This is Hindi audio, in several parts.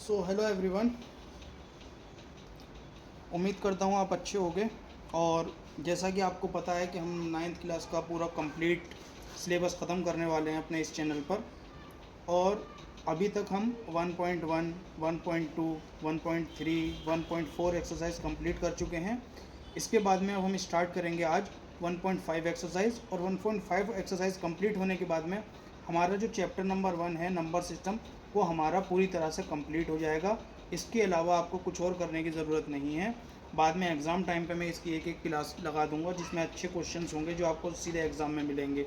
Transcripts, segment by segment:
Hello everyone. उम्मीद करता हूँ आप अच्छे होंगे। और जैसा कि आपको पता है कि हम नाइन्थ क्लास का पूरा कंप्लीट सिलेबस ख़त्म करने वाले हैं अपने इस चैनल पर। और अभी तक हम 1.1, 1.2, 1.3, 1.4 एक्सरसाइज कंप्लीट कर चुके हैं। इसके बाद में अब हम स्टार्ट करेंगे आज 1.5 एक्सरसाइज। और 1.5 एक्सरसाइज कंप्लीट होने के बाद में हमारा जो चैप्टर नंबर 1 है नंबर सिस्टम, वो हमारा पूरी तरह से कंप्लीट हो जाएगा। इसके अलावा आपको कुछ और करने की ज़रूरत नहीं है। बाद में एग्ज़ाम टाइम पे मैं इसकी एक एक क्लास लगा दूंगा जिसमें अच्छे क्वेश्चंस होंगे जो आपको सीधे एग्ज़ाम में मिलेंगे।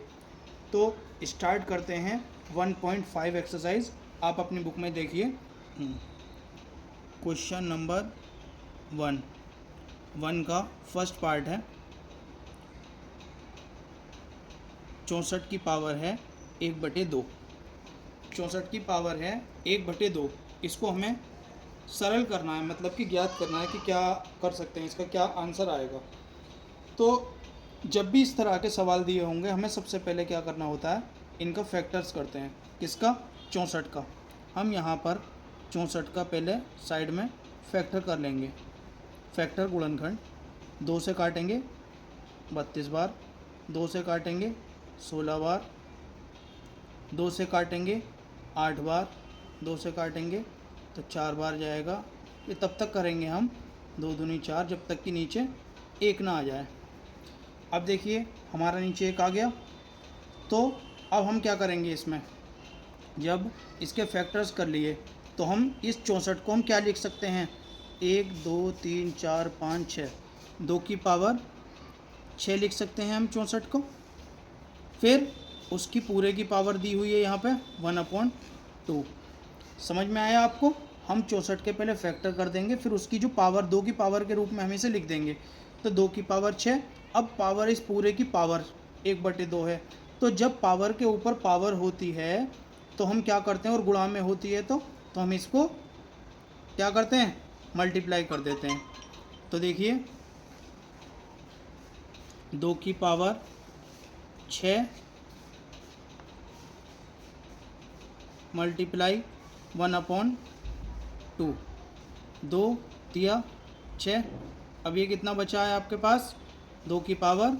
तो स्टार्ट करते हैं 1.5 एक्सरसाइज। आप अपनी बुक में देखिए क्वेश्चन नंबर 1 का फर्स्ट पार्ट है। 64 की पावर है 1/2। 64 की पावर है 1/2। इसको हमें सरल करना है, मतलब कि ज्ञात करना है कि क्या कर सकते हैं, इसका क्या आंसर आएगा। तो जब भी इस तरह के सवाल दिए होंगे हमें सबसे पहले क्या करना होता है, इनका फैक्टर्स करते हैं। किसका? 64 का। हम यहाँ पर 64 का पहले साइड में फैक्टर कर लेंगे। फैक्टर गुणनखंड 2 से काटेंगे 32 बार, 2 से काटेंगे 16 बार, 2 से काटेंगे 8 बार, 2 से काटेंगे तो 4 बार जाएगा। ये तब तक करेंगे हम 2 दूनी 4 जब तक कि नीचे 1 ना आ जाए। अब देखिए हमारा नीचे 1 आ गया। तो अब हम क्या करेंगे, इसमें जब इसके फैक्टर्स कर लिए तो हम इस 64 को हम क्या लिख सकते हैं, 1 2 3 4 5 6, 2 की पावर 6 लिख सकते हैं हम 64 को। फिर उसकी पूरे की पावर दी हुई है यहाँ पे 1/2। समझ में आया आपको? हम 64 के पहले फैक्टर कर देंगे, फिर उसकी जो पावर 2 की पावर के रूप में हम इसे लिख देंगे। तो 2 की पावर 6। अब पावर इस पूरे की पावर 1/2 है। तो जब पावर के ऊपर पावर होती है तो हम क्या करते हैं, और गुणा में होती है तो हम इसको क्या करते हैं, मल्टीप्लाई कर देते हैं। तो देखिए 2 की पावर 6 मल्टीप्लाई 1/2, 2 दिया 6। अब ये कितना बचा है आपके पास, 2 की पावर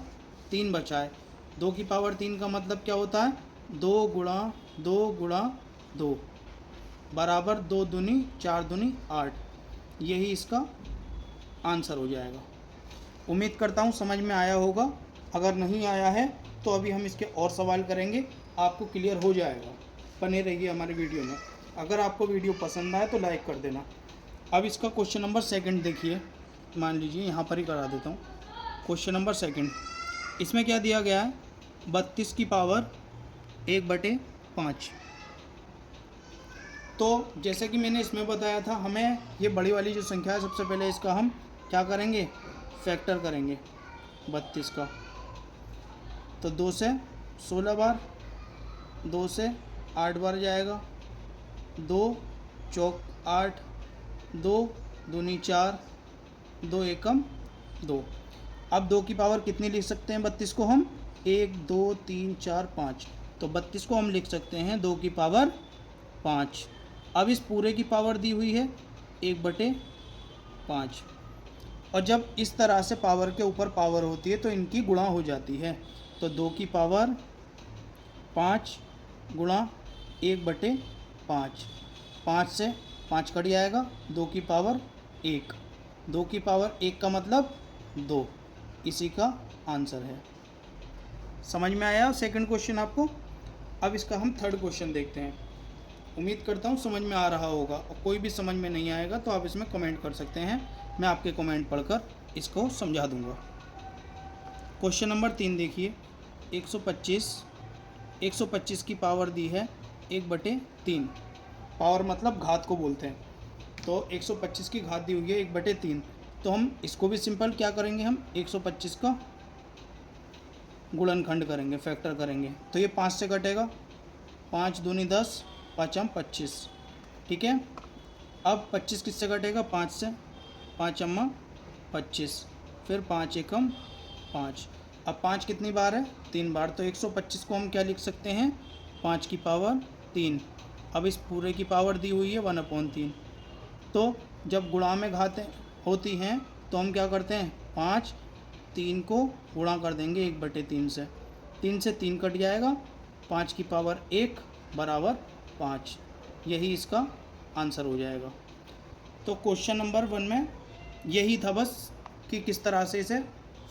3 बचा है। 2 की पावर 3 का मतलब क्या होता है, 2 गुणा 2 गुणा 2 बराबर 2 दूनी 4 दूनी 8। यही इसका आंसर हो जाएगा। उम्मीद करता हूँ समझ में आया होगा। अगर नहीं आया है तो अभी हम इसके और सवाल करेंगे, आपको क्लियर हो जाएगा। बने रहिए हमारे वीडियो में। अगर आपको वीडियो पसंद आए तो लाइक कर देना। अब इसका क्वेश्चन नंबर 2 देखिए। मान लीजिए यहाँ पर ही करा देता हूँ। क्वेश्चन नंबर 2, इसमें क्या दिया गया है, 32 की पावर 1/5। तो जैसे कि मैंने इसमें बताया था, हमें ये बड़ी वाली जो संख्या है सबसे पहले इसका हम क्या करेंगे, फैक्टर करेंगे 32 का। तो 2 से 16 बार, 2 से 8 बार जाएगा, 2 चौक 8, 2 दूनी 4, 2 एकम 2। अब 2 की पावर कितनी लिख सकते हैं 32 को हम, 1 2 3 4 5। तो 32 को हम लिख सकते हैं 2 की पावर 5। अब इस पूरे की पावर दी हुई है 1/5। और जब इस तरह से पावर के ऊपर पावर होती है तो इनकी गुणा हो जाती है। तो 2 की पावर 5 गुणा 1/5, 5 से 5 कट जाएगा, 2 की पावर 1। 2 की पावर 1 का मतलब 2। इसी का आंसर है। समझ में आया सेकंड क्वेश्चन आपको? अब इसका हम थर्ड क्वेश्चन देखते हैं। उम्मीद करता हूँ समझ में आ रहा होगा, और कोई भी समझ में नहीं आएगा तो आप इसमें कमेंट कर सकते हैं, मैं आपके कमेंट पढ़कर इसको समझा दूंगा। क्वेश्चन नंबर 3 देखिए। 125 की पावर दी है 1/3। पावर मतलब घात को बोलते हैं। तो 125 की घात दी हुई है 1/3। तो हम इसको भी सिंपल क्या करेंगे, हम 125 का गुणनखंड करेंगे, फैक्टर करेंगे। तो ये 5 से कटेगा, 5 दूनी 10, 5 25। ठीक है। अब 25 किससे कटेगा, 5 से, 5 25, फिर 5 एकम 5। अब 5 कितनी बार है, 3 बार। तो 125 को हम क्या लिख सकते हैं, 5 की पावर 3। अब इस पूरे की पावर दी हुई है 1/3। तो जब गुणा में घात होती हैं तो हम क्या करते हैं, 5 3 को गुणा कर देंगे 1/3 से, 3 से 3 कट जाएगा, 5 की पावर 1 बराबर 5। यही इसका आंसर हो जाएगा। तो क्वेश्चन नंबर 1 में यही था बस कि किस तरह से इसे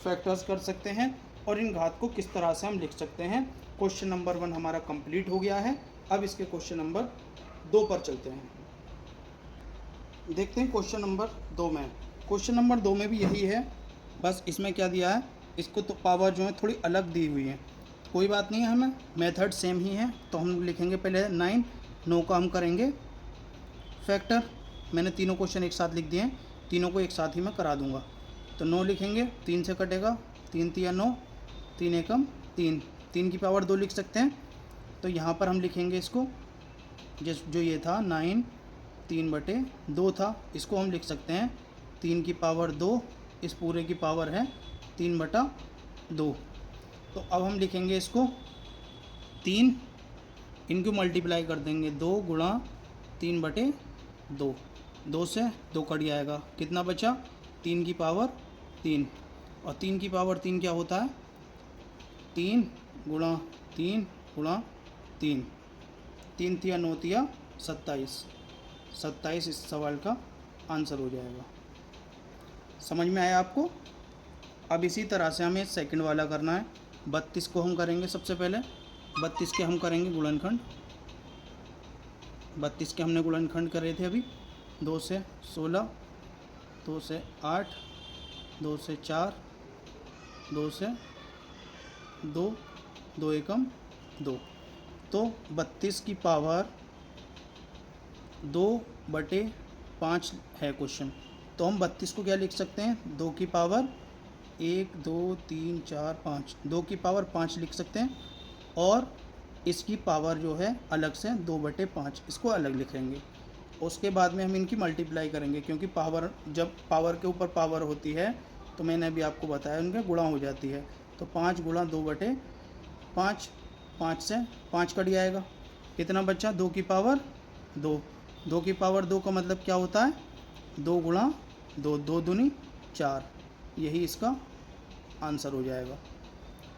फैक्टर्स कर सकते हैं और इन घात को किस तरह से हम लिख सकते हैं। क्वेश्चन नंबर 1 हमारा कंप्लीट हो गया है। अब इसके क्वेश्चन नंबर 2 पर चलते हैं। देखते हैं क्वेश्चन नंबर 2 में। क्वेश्चन नंबर 2 में भी यही है, बस इसमें क्या दिया है, इसको तो पावर जो है थोड़ी अलग दी हुई है। कोई बात नहीं है, हमें मेथड सेम ही है। तो हम लिखेंगे पहले 9, 9 का हम करेंगे फैक्टर। मैंने तीनों क्वेश्चन एक साथ लिख दिए हैं, तीनों को एक साथ ही मैं करा दूंगा। तो 9 लिखेंगे, 3 से कटेगा, 3 3 9, 3 एकम 3, 3 की पावर 2 लिख सकते हैं। तो यहाँ पर हम लिखेंगे इसको, जो ये था 9 3/2 था, इसको हम लिख सकते हैं 3 की पावर 2, इस पूरे की पावर है 3/2। तो अब हम लिखेंगे इसको 3, इनको मल्टीप्लाई कर देंगे, 2 गुणा 3/2, 2 से 2 कट जाएगा, कितना बचा, 3 की पावर 3। और 3 की पावर 3 क्या होता है, 3 गुणा 3 गुणा 3, 3 तिया 9 तिया 27, 27 इस सवाल का आंसर हो जाएगा। समझ में आया आपको। अब इसी तरह से हमें सेकंड वाला करना है। 32 को हम करेंगे सबसे पहले, 32 के हम करेंगे गुणनखंड। 32 के हमने गुणनखंड करे थे अभी, 2 से 16, 2 से 8, 2 से 4, 2 से 2, 2 एकम 2। तो 32 की पावर 2/5 है क्वेश्चन। तो हम 32 को क्या लिख सकते हैं, 2 की पावर 1 2 3 4 5, 2 की पावर 5 लिख सकते हैं। और इसकी पावर जो है अलग से 2/5, इसको अलग लिखेंगे। उसके बाद में हम इनकी मल्टीप्लाई करेंगे, क्योंकि पावर, जब पावर के ऊपर पावर होती है तो मैंने अभी आपको बताया उनके गुणा हो जाती है। तो 5 गुणा 2/5, 5 से 5 कट जाएगा, कितना बचा, 2 की पावर 2। 2 की पावर 2 का मतलब क्या होता है, 2 गुणा 2, 2 दूनी 4। यही इसका आंसर हो जाएगा।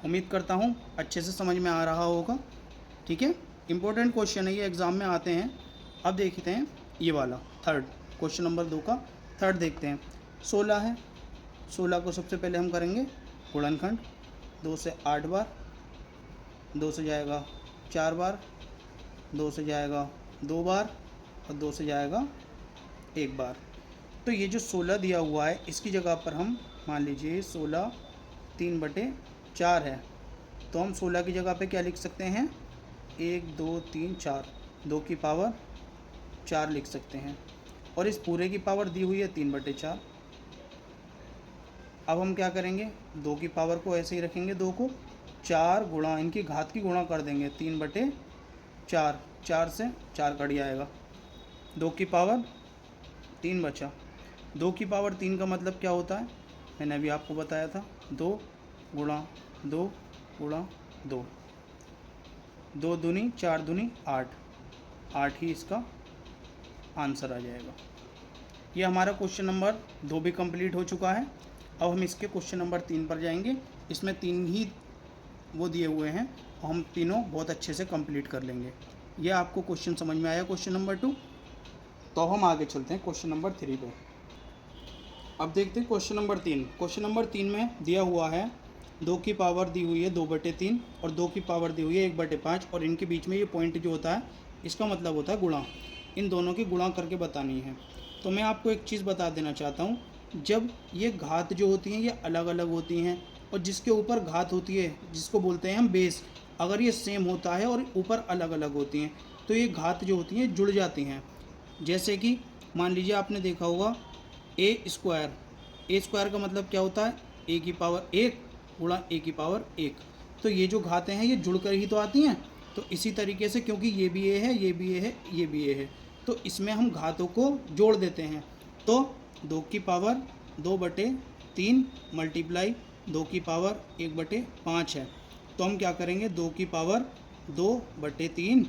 उम्मीद करता हूँ अच्छे से समझ में आ रहा होगा। ठीक है, इम्पोर्टेंट क्वेश्चन है ये, एग्ज़ाम में आते हैं। अब देखते हैं ये वाला थर्ड, क्वेश्चन नंबर 2 का थर्ड देखते हैं। 16 है, 16 को सबसे पहले हम करेंगे गुणनखंड। 2 से 8 बार, 2 से जाएगा 4 बार, 2 से जाएगा 2 बार और 2 से जाएगा 1 बार। तो ये जो 16 दिया हुआ है, इसकी जगह पर हम मान लीजिए 16 3/4 है। तो हम 16 की जगह पे क्या लिख सकते हैं, 1 2 3 4, 2 की पावर 4 लिख सकते हैं। और इस पूरे की पावर दी हुई है 3/4। अब हम क्या करेंगे, 2 की पावर को ऐसे ही रखेंगे, 2 को 4 गुणा, इनकी घात की गुणा कर देंगे, 3/4, 4 से 4 कट जाएगा, 2 की पावर 3 बचा। 2 की पावर 3 का मतलब क्या होता है, मैंने अभी आपको बताया था, 2 गुणा 2 गुणा 2, 2 दूनी 4 दूनी 8, 8 ही इसका आंसर आ जाएगा। ये हमारा क्वेश्चन नंबर 2 भी कंप्लीट हो चुका है। अब हम इसके क्वेश्चन नंबर 3 पर जाएंगे। इसमें 3 ही वो दिए हुए हैं और हम तीनों बहुत अच्छे से कंप्लीट कर लेंगे। ये आपको क्वेश्चन समझ में आया क्वेश्चन नंबर 2। तो हम आगे चलते हैं क्वेश्चन नंबर 3 पे। अब देखते हैं क्वेश्चन नंबर 3। क्वेश्चन नंबर 3 में दिया हुआ है 2 की पावर दी हुई है 2/3 और 2 की पावर दी हुई है 1/5, और इनके बीच में ये पॉइंट जो होता है इसका मतलब होता है गुणा। इन दोनों की गुणा करके बतानी है। तो मैं आपको एक चीज़ बता देना चाहता हूँ, जब ये घात जो होती हैं ये अलग अलग होती हैं, और जिसके ऊपर घात होती है जिसको बोलते हैं हम बेस, अगर ये सेम होता है और ऊपर अलग अलग होती हैं तो ये घात जो होती हैं जुड़ जाती हैं। जैसे कि मान लीजिए आपने देखा होगा a², a² का मतलब क्या होता है, a की पावर 1 गुणा a की पावर 1। तो ये जो घातें हैं ये जुड़कर ही तो आती हैं। तो इसी तरीके से, क्योंकि ये भी a है, ये भी a है, ये भी a है, तो इसमें हम घातों को जोड़ देते हैं। तो 2 की पावर 2/3 मल्टीप्लाई 2 की पावर 1/5 है। तो हम क्या करेंगे, 2 की पावर 2/3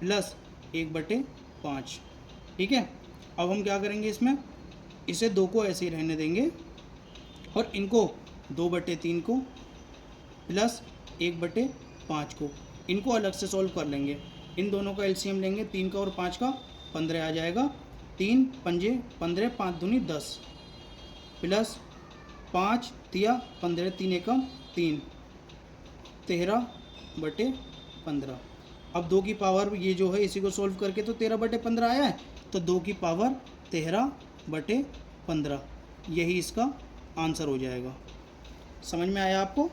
प्लस 1/5। ठीक है, अब हम क्या करेंगे, इसमें इसे 2 को ऐसे ही रहने देंगे और इनको 2/3 को प्लस 1/5 को, इनको अलग से सॉल्व कर लेंगे। इन दोनों का एलसीएम लेंगे, 3 का और 5 का, 15 आ जाएगा। 3 पंजे 15, 5 दूनी 10 प्लस 5 तिया 15, 3 एकम 3, 13/15। अब 2 की पावर ये जो है इसी को सॉल्व करके तो 13/15 आया है, तो 2 की पावर 13/15, यही इसका आंसर हो जाएगा। समझ में आया आपको?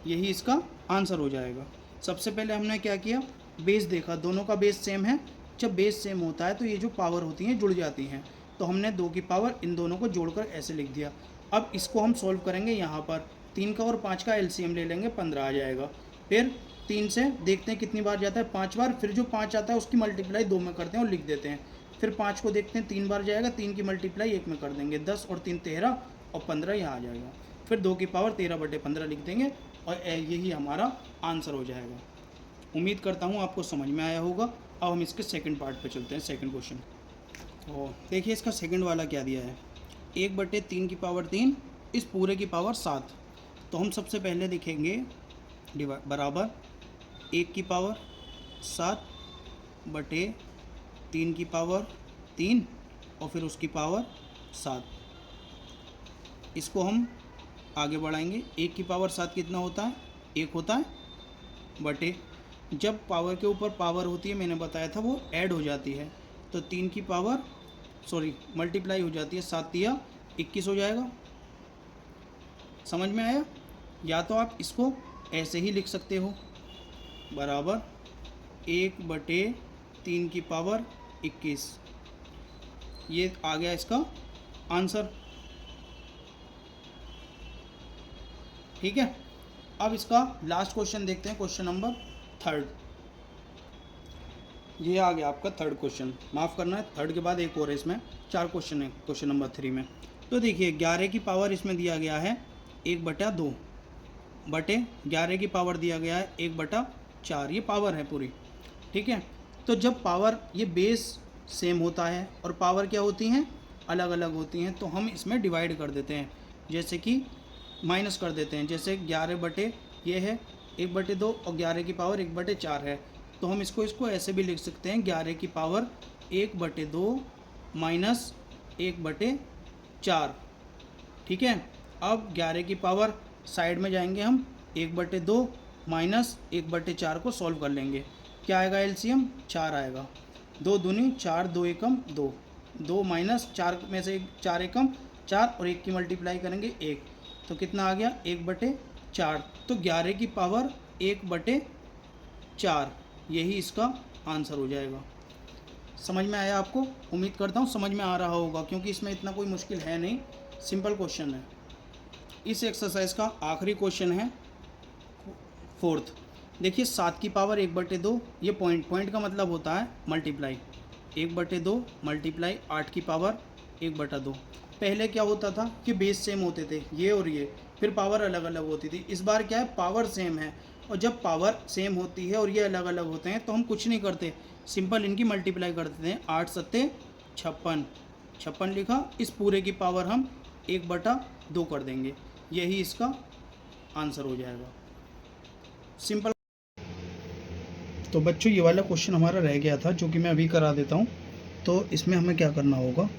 यही इसका आंसर हो जाएगा। सबसे पहले हमने क्या किया, बेस देखा, दोनों का बेस सेम है। जब बेस सेम होता है तो ये जो पावर होती हैं जुड़ जाती हैं, तो हमने 2 की पावर इन दोनों को जोड़कर ऐसे लिख दिया। अब इसको हम सॉल्व करेंगे, यहाँ पर 3 का और 5 का एलसीएम ले लेंगे, 15 आ जाएगा। फिर 3 से देखते हैं कितनी बार जाता है, 5 बार। फिर जो 5 आता है उसकी मल्टीप्लाई 2 में करते हैं और लिख देते हैं। फिर 5 को देखते हैं 3 बार जाएगा, 3 की मल्टीप्लाई 1 में कर देंगे, 10 और 3 13 और 15 यहाँ आ जाएगा। फिर 2 की पावर 13/15 लिख देंगे और यही हमारा आंसर हो जाएगा। उम्मीद करता हूँ आपको समझ में आया होगा। अब हम इसके सेकंड पार्ट पे चलते हैं, सेकंड क्वेश्चन। और देखिए इसका सेकंड वाला क्या दिया है, 1/3 की पावर 3 इस पूरे की पावर 7। तो हम सबसे पहले लिखेंगे बराबर 1 की पावर 7/3 की पावर 3 और फिर उसकी पावर 7। इसको हम आगे बढ़ाएंगे। 1 की पावर 7 कितना होता है, 1 होता है, बटे जब पावर के ऊपर पावर होती है मैंने बताया था वो ऐड हो जाती है, तो 3 की पावर मल्टीप्लाई हो जाती है, 7 तिया 21 हो जाएगा। समझ में आया? या तो आप इसको ऐसे ही लिख सकते हो, बराबर 1/3 की पावर 21, ये आ गया इसका आंसर। ठीक है, अब इसका लास्ट क्वेश्चन देखते हैं, क्वेश्चन नंबर 3। ये आ गया आपका थर्ड क्वेश्चन, माफ़ करना है, थर्ड के बाद एक और है, इसमें 4 क्वेश्चन है क्वेश्चन नंबर 3 में। तो देखिए 11 की पावर इसमें दिया गया है 1/2 बटे 11 की पावर दिया गया है 1/4, ये पावर है पूरी। ठीक है, तो जब पावर ये बेस सेम होता है और पावर क्या होती हैं, अलग अलग होती हैं, तो हम इसमें डिवाइड कर देते हैं, जैसे कि माइनस कर देते हैं। जैसे 11 बटे ये है 1/2 और 11 की पावर 1/4 है, तो हम इसको ऐसे भी लिख सकते हैं, 11 की पावर 1/2 माइनस 1/4। ठीक है, अब 11 की पावर साइड में जाएंगे हम, 1/2 माइनस 1/4 को सॉल्व कर लेंगे। क्या आएगा एलसीएम, 4 आएगा। 2 दूनी 4, 2 एकम 2, 2 माइनस 4 में से 4 एकम 4 और 1 की मल्टीप्लाई करेंगे 1, तो कितना आ गया 1/4। तो 11 की पावर 1/4, यही इसका आंसर हो जाएगा। समझ में आया आपको? उम्मीद करता हूँ समझ में आ रहा होगा, क्योंकि इसमें इतना कोई मुश्किल है नहीं, सिंपल क्वेश्चन है। इस एक्सरसाइज का आखिरी क्वेश्चन है 4th। देखिए 7 की पावर 1/2, ये पॉइंट का मतलब होता है मल्टीप्लाई, 1/2 मल्टीप्लाई 8 की पावर 1/2। पहले क्या होता था कि बेस सेम होते थे ये और ये, फिर पावर अलग अलग होती थी। इस बार क्या है, पावर सेम है, और जब पावर सेम होती है और ये अलग अलग होते हैं तो हम कुछ नहीं करते, सिंपल इनकी मल्टीप्लाई कर देते हैं। 8 सत्ते 56, 56 लिखा, इस पूरे की पावर हम 1/2 कर देंगे, यही इसका आंसर हो जाएगा, सिंपल। तो बच्चों ये वाला क्वेश्चन हमारा रह गया था, जो कि मैं अभी करा देता हूँ। तो इसमें हमें क्या करना होगा,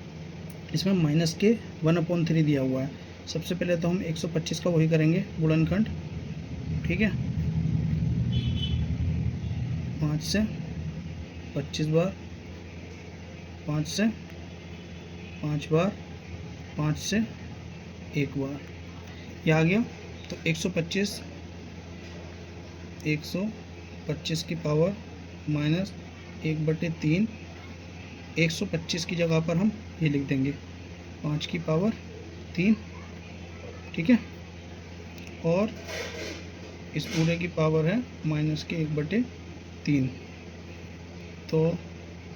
इसमें माइनस के 1/3 दिया हुआ है। सबसे पहले तो हम 125 का वही करेंगे गुणनखंड। ठीक है, 5 से 25 बार, 5 से 5 बार, 5 से 1 बार, यह आ गया। तो 125 की पावर माइनस 1/3, 125 की जगह पर हम ये लिख देंगे 5 की पावर 3। ठीक है, और इस पूरे की पावर है माइनस के 1/3, तो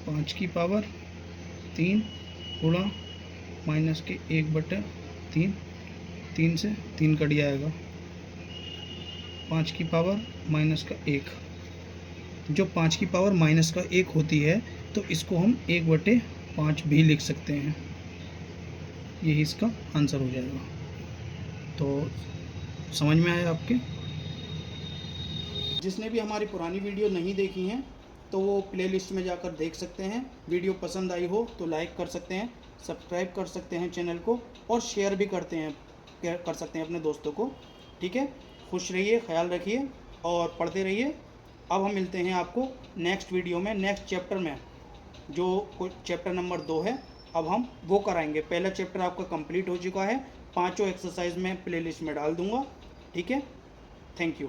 5 की पावर 3 गुणा माइनस के 1/3, 3 से 3 कट जाएगा, 5 की पावर माइनस का 1। जो 5 की पावर माइनस का 1 होती है तो इसको हम 1/2 5 भी लिख सकते हैं, यही इसका आंसर हो जाएगा। तो समझ में आया आपके? जिसने भी हमारी पुरानी वीडियो नहीं देखी हैं तो वो प्लेलिस्ट में जाकर देख सकते हैं। वीडियो पसंद आई हो तो लाइक कर सकते हैं, सब्सक्राइब कर सकते हैं चैनल को, और शेयर भी कर सकते हैं अपने दोस्तों को। ठीक है, खुश रहिए, ख्याल रखिए और पढ़ते रहिए। अब हम मिलते हैं आपको नेक्स्ट वीडियो में, नेक्स्ट चैप्टर में, जो चैप्टर नंबर 2 है। अब हम वो कराएंगे। पहला चैप्टर आपका कंप्लीट हो चुका है, 5 एक्सरसाइज में प्लेलिस्ट में डाल दूंगा। ठीक है, थैंक यू।